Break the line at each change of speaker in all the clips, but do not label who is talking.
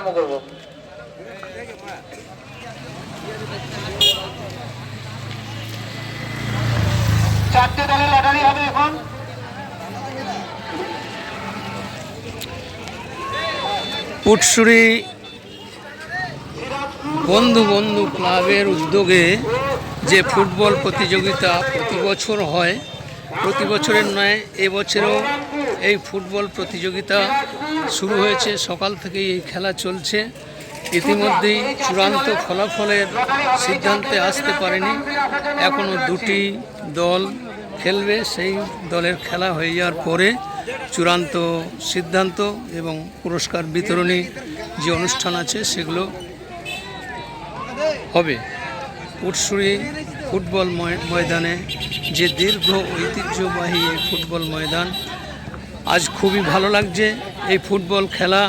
আরম্ভ করব। চারটে দলে লটারি হবে এখন।
পুটসুরি বন্ধু বন্ধু ক্লাবের উদ্যোগে যে ফুটবল প্রতিযোগিতা প্রতি বছর হয়, প্রতি বছরের নয় এবছরও এই ফুটবল প্রতিযোগিতা শুরু হয়েছে। সকাল থেকেই এই খেলা চলছে। ইতিমধ্যেই চূড়ান্ত ফলাফলের সিদ্ধান্তে আসতে পারেনি। এখনও দুটি দল খেলবে। সেই দলের খেলা হয়ে যাওয়ার পরে চূড়ান্ত সিদ্ধান্ত এবং পুরস্কার বিতরণী যে অনুষ্ঠান আছে সেগুলো হবে। পুটসুরি ফুটবল ময়দানে যে দীর্ঘ ঐতিহ্যবাহী এই ফুটবল ময়দান, আজ খুবই ভালো লাগছে। এই ফুটবল খেলা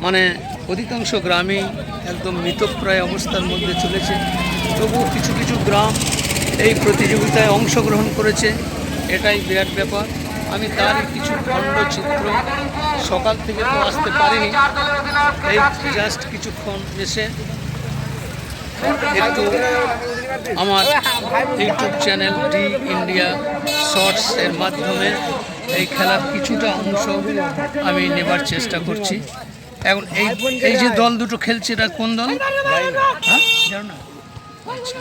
মানে অধিকাংশ গ্রামেই একদম মৃতপ্রায় অবস্থার মধ্যে চলেছে। তবুও কিছু কিছু গ্রাম এই প্রতিযোগিতায় অংশগ্রহণ করেছে, এটাই বিরাট ব্যাপার। আমি তারই কিছু খণ্ডচিত্র, সকাল থেকে তো আসতে পারিনি, এই জাস্ট কিছুক্ষণ এসে একটু আমার YouTube channel D India shorts এর মাধ্যমে এই খেলার কিছুটা অংশ আমি নেবার চেষ্টা করছি। এখন এই যে দল দুটো খেলছে, এটা কোন দল? হ্যাঁ, জানো না? আচ্ছা।